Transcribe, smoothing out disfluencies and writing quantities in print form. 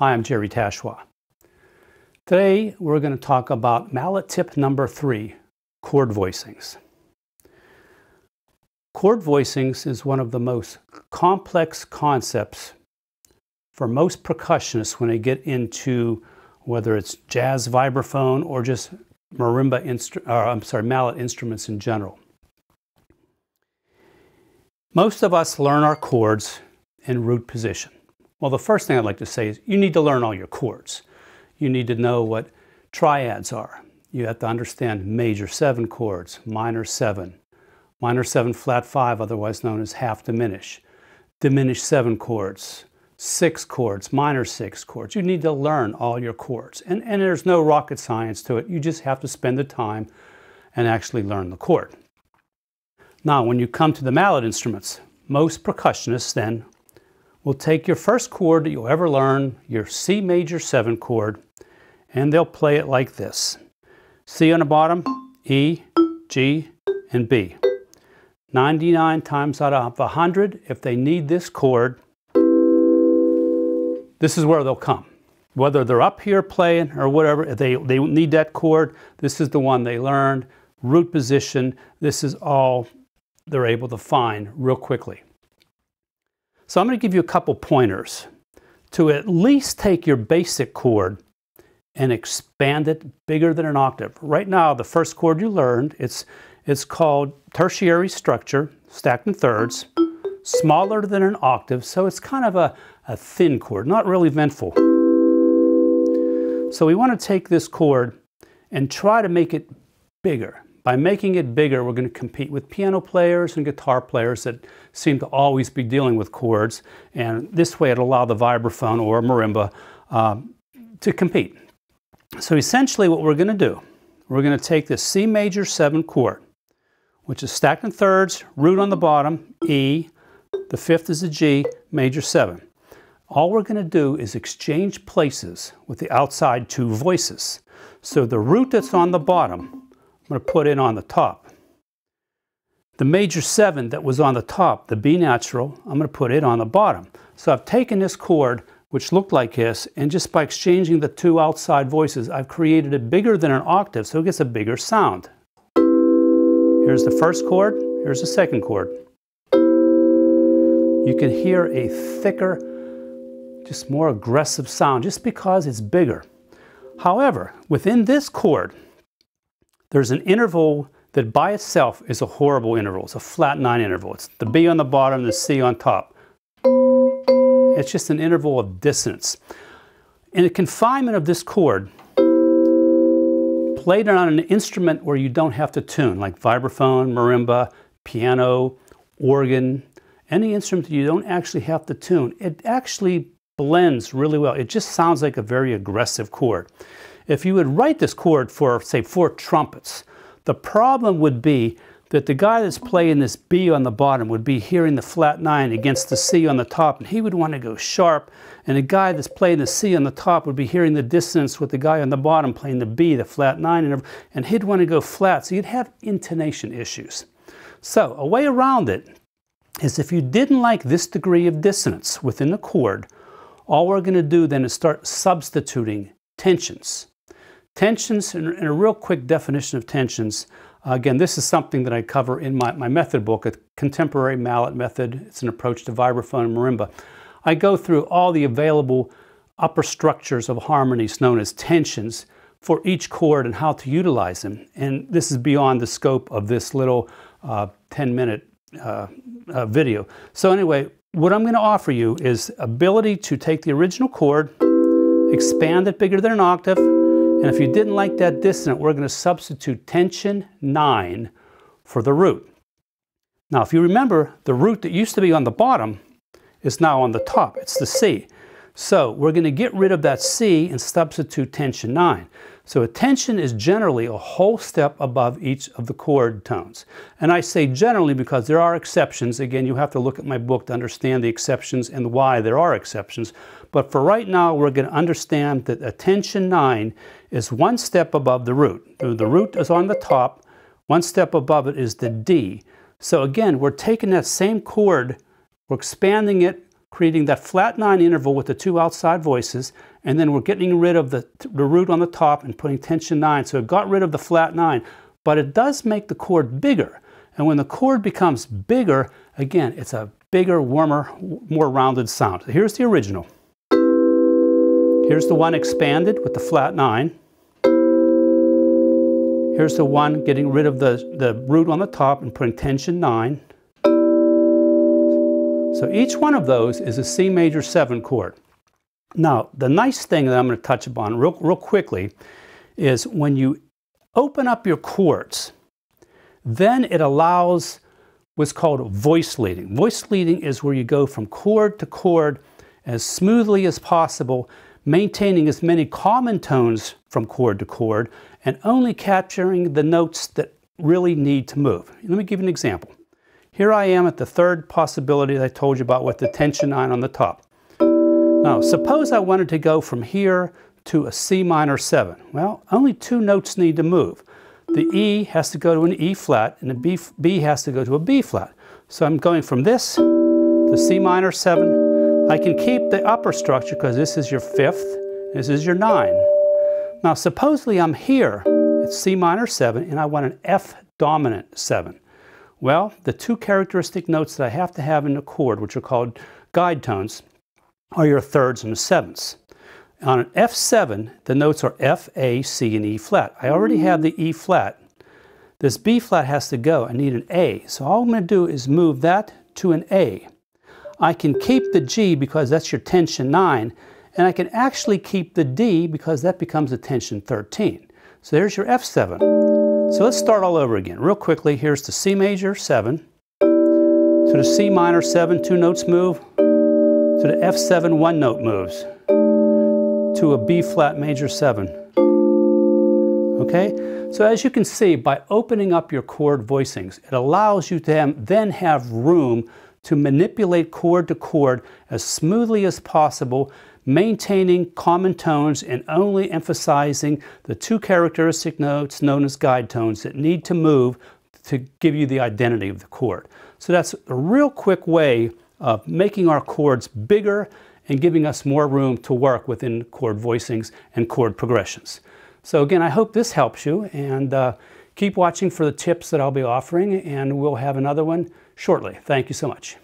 Hi, I'm Jerry Tachoir. Today we're going to talk about mallet tip number 3, chord voicings. Chord voicings is one of the most complex concepts for most percussionists when they get into whether it's jazz vibraphone or just mallet instruments in general. Most of us learn our chords in root position. Well, the first thing I'd like to say is you need to learn all your chords. You need to know what triads are. You have to understand major 7 chords, minor 7 flat 5, otherwise known as half diminish, diminished 7 chords, 6 chords, minor 6 chords. You need to learn all your chords. And there's no rocket science to it. You just have to spend the time and actually learn the chord. Now, when you come to the mallet instruments, most percussionists then will take your first chord that you'll ever learn, your C major 7 chord, and they'll play it like this. C on the bottom, E, G, and B. 99 times out of 100, if they need this chord, this is where they'll come. Whether they're up here playing or whatever, if they need that chord, this is the one they learned. Root position, this is all they're able to find real quickly. So I'm going to give you a couple pointers to at least take your basic chord and expand it bigger than an octave. Right now, the first chord you learned, it's called Tertiary Structure, stacked in thirds, smaller than an octave, so it's kind of a thin chord, not really ventful. So we want to take this chord and try to make it bigger. By making it bigger, we're going to compete with piano players and guitar players that seem to always be dealing with chords, and this way it'll allow the vibraphone or marimba to compete. So essentially what we're going to do, we're going to take this C major 7 chord, which is stacked in thirds, root on the bottom, E, the 5th is a G, major 7. All we're going to do is exchange places with the outside 2 voices. So the root that's on the bottom, I'm going to put it on the top. The major 7 that was on the top, the B natural, I'm going to put it on the bottom. So I've taken this chord, which looked like this, and just by exchanging the 2 outside voices, I've created it bigger than an octave, so it gets a bigger sound. Here's the first chord, here's the second chord. You can hear a thicker, just more aggressive sound, just because it's bigger. However, within this chord, there's an interval that by itself is a horrible interval. It's a flat 9 interval. It's the B on the bottom, the C on top. It's just an interval of dissonance. In the confinement of this chord, played on an instrument where you don't have to tune, like vibraphone, marimba, piano, organ, any instrument that you don't actually have to tune, it actually blends really well. It just sounds like a very aggressive chord. If you would write this chord for, say, 4 trumpets, the problem would be that the guy that's playing this B on the bottom would be hearing the flat 9 against the C on the top, and he would want to go sharp, and the guy that's playing the C on the top would be hearing the dissonance with the guy on the bottom playing the B, the flat 9, and he'd want to go flat, so you'd have intonation issues. So a way around it is if you didn't like this degree of dissonance within the chord, all we're going to do then is start substituting tensions. Tensions, and a real quick definition of tensions, again, this is something that I cover in my method book, a contemporary mallet method. It's an approach to vibraphone and marimba. I go through all the available upper structures of harmonies known as tensions for each chord and how to utilize them. And this is beyond the scope of this little 10-minute video. So anyway, what I'm going to offer you is ability to take the original chord, expand it bigger than an octave, and if you didn't like that dissonant, we're going to substitute tension 9 for the root. Now, if you remember, the root that used to be on the bottom is now on the top. It's the C. So we're going to get rid of that C and substitute tension 9. So a tension is generally a whole step above each of the chord tones. And I say generally because there are exceptions. Again, you have to look at my book to understand the exceptions and why there are exceptions. But for right now, we're going to understand that a tension 9 is 1 step above the root. The root is on the top. 1 step above it is the D. So again, we're taking that same chord, we're expanding it creating that flat 9 interval with the 2 outside voices, and then we're getting rid of the root on the top and putting tension 9. So it got rid of the flat 9, but it does make the chord bigger. And when the chord becomes bigger, again, it's a bigger, warmer, more rounded sound. So here's the original. Here's the one expanded with the flat 9. Here's the one getting rid of the root on the top and putting tension 9. So each one of those is a C major 7 chord. Now, the nice thing that I'm going to touch upon real quickly is when you open up your chords, then it allows what's called voice leading. Voice leading is where you go from chord to chord as smoothly as possible, maintaining as many common tones from chord to chord and only capturing the notes that really need to move. Let me give you an example. Here I am at the third possibility that I told you about with the tension 9 on the top. Now, suppose I wanted to go from here to a C minor 7. Well, only 2 notes need to move. The E has to go to an E flat and the B has to go to a B flat. So I'm going from this to C minor 7. I can keep the upper structure because this is your 5th, this is your 9. Now, supposedly I'm here at C minor 7 and I want an F dominant 7. Well, the 2 characteristic notes that I have to have in the chord, which are called guide tones, are your 3rds and the 7ths. On an F7, the notes are F, A, C, and E flat. I already have the E flat. This B flat has to go. I need an A. So all I'm going to do is move that to an A. I can keep the G because that's your tension 9, and I can actually keep the D because that becomes a tension 13. So there's your F7. So let's start all over again. Real quickly, here's the C major 7, to the C minor 7, 2 notes move, to the F7, 1 note moves, to a B flat major 7. Okay? So as you can see, by opening up your chord voicings, it allows you to then have room to manipulate chord to chord as smoothly as possible, maintaining common tones and only emphasizing the 2 characteristic notes known as guide tones that need to move to give you the identity of the chord. So that's a real quick way of making our chords bigger and giving us more room to work within chord voicings and chord progressions. So again, I hope this helps you, and keep watching for the tips that I'll be offering, and we'll have another one shortly. Thank you so much.